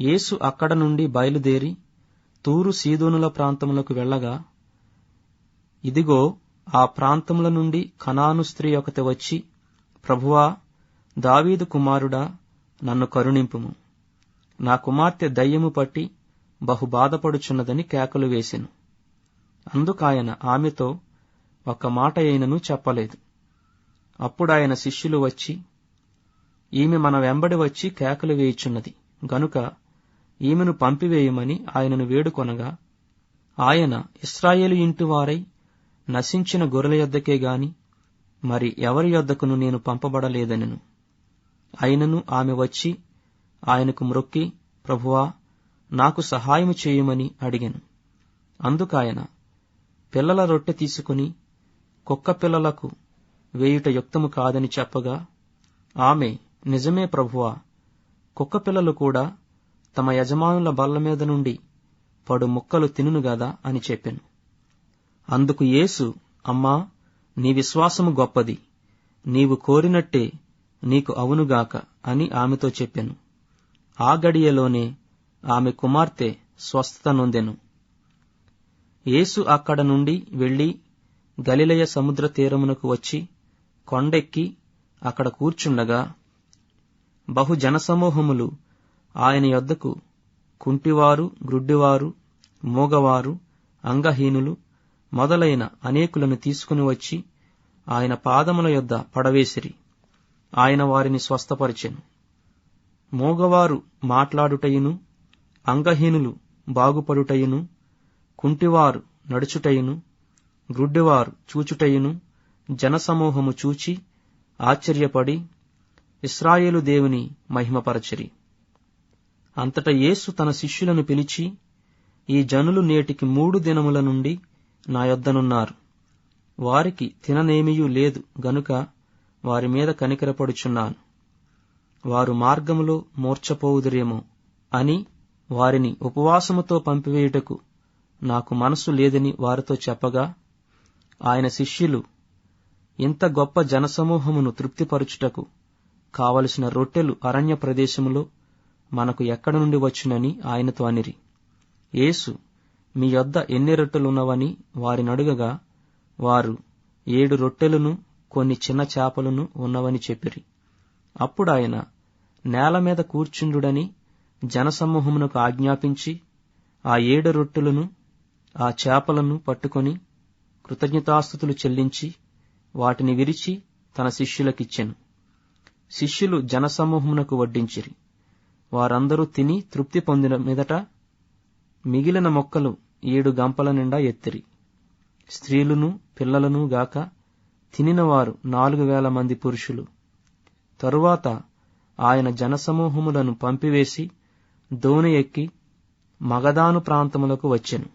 యేసు అక్కడ నుండి బయలుదేరి తూరు సీదోనుల ప్రాంతములకు వెళ్ళగా, ఇదిగో ఆ ప్రాంతముల నుండి కనాను స్త్రీ ఒకతి వచ్చి, ప్రభువా, దావీదు కుమారుడా, నన్ను కరుణింపుము, నా కుమార్తె దయ్యము పట్టి బహు బాధపడుచున్నదని కేకలు వేసెను. అందుకాయన ఆమెతో ఒక్క మాట అయినను చెప్పలేదు. అప్పుడాయన శిష్యులు వచ్చి, ఈమె మన వెంబడి వచ్చి కేకలు వేయుచున్నది గనుక ఈమెను పంపివేయమని ఆయనను వేడుకొనగా, ఆయన ఇశ్రాయేలు ఇంటివారై నశించిన గొర్రెల యొద్దకే గాని మరి ఎవరి యొద్దకును నేను పంపబడలేదనెను. అయినను ఆమె వచ్చి ఆయనకు మ్రొక్కి, ప్రభువా, నాకు సహాయము చేయమని అడిగెను. అందుకాయన, పిల్లల రొట్టె తీసుకుని కుక్క పిల్లలకు వేయుట యుక్తము కాదని చెప్పగా, ఆమె, నిజమే ప్రభువా, కుక్క పిల్లలు కూడా తమ యజమానుల బల్ల మీద నుండి పడు ముక్కలు తినును గదా అని చెప్పెను. అందుకు యేసు, అమ్మా, నీ విశ్వాసము గొప్పది, నీవు కోరినట్టే నీకు అవునుగాక అని ఆమెతో చెప్పెను. ఆ గడియలోనే ఆమె కుమార్తె స్వస్థత నొందెను. యేసు అక్కడ నుండి వెళ్లి గలిలయ సముద్ర తీరమునకు వచ్చి కొండెక్కి అక్కడ కూర్చుండగా, బహు జనసమూహములు ఆయన యొద్దకు కుంటివారు, గ్రుడ్డివారు, మూగవారు, అంగహీనులు మొదలైన అనేకులను తీసుకుని వచ్చి ఆయన పాదముల యొద్ద పడవేసిరి. ఆయన వారిని స్వస్థపరిచెను. మూగవారు మాట్లాడుటయును, అంగహీనులు బాగుపడుటయును, కుంటివారు నడుచుటయును, గ్రుడ్డివారు చూచుటయును జనసమూహము చూచి ఆశ్చర్యపడి ఇశ్రాయేలు దేవుని మహిమపరచిరి. అంతట యేసు తన శిష్యులను పిలిచి, ఈ జనులు నేటికి 3 దినముల నుండి నా యొద్దనున్నారు. వారికి తిననేమియూ లేదు గనుక వారి మీద కనికరపడుచున్నాను. వారు మార్గములో మూర్ఛపోవుదురేమో అని వారిని ఉపవాసముతో పంపివేయుటకు నాకు మనసు లేదని వారితో చెప్పగా, ఆయన శిష్యులు, ఇంత గొప్ప జనసమూహమును తృప్తిపరచుటకు కావలసిన రొట్టెలు అరణ్య ప్రదేశములో మనకు ఎక్కడ నుండి వచ్చునని ఆయనతో అనిరి. యేసు, మీ యొద్ద ఎన్ని రొట్టెలున్నవని వారినడుగగా, వారు 7 రొట్టెలును కొన్ని చిన్న చేపలను ఉన్నవని చెప్పిరి. అప్పుడాయన నేల మీద కూర్చుండుడని జనసమూహమునకు ఆజ్ఞాపించి ఆ 7 రొట్టెలను ఆ చేపలను పట్టుకొని కృతజ్ఞతాస్తుతులు చెల్లించి వాటిని విరిచి తన శిష్యులకిచ్చెను. శిష్యులు జనసమూహమునకు వడ్డించిరి. వారందరూ తిని తృప్తి పొందిన మీదట మిగిలిన మొక్కలు 7 గంపల నిండా ఎత్తిరి. స్త్రీలును పిల్లలను గాక తినిన వారు 4,000 మంది పురుషులు. తరువాత ఆయన జనసమూహములను పంపివేసి దోణి ఎక్కి మగదాను ప్రాంతములకు వచ్చెను.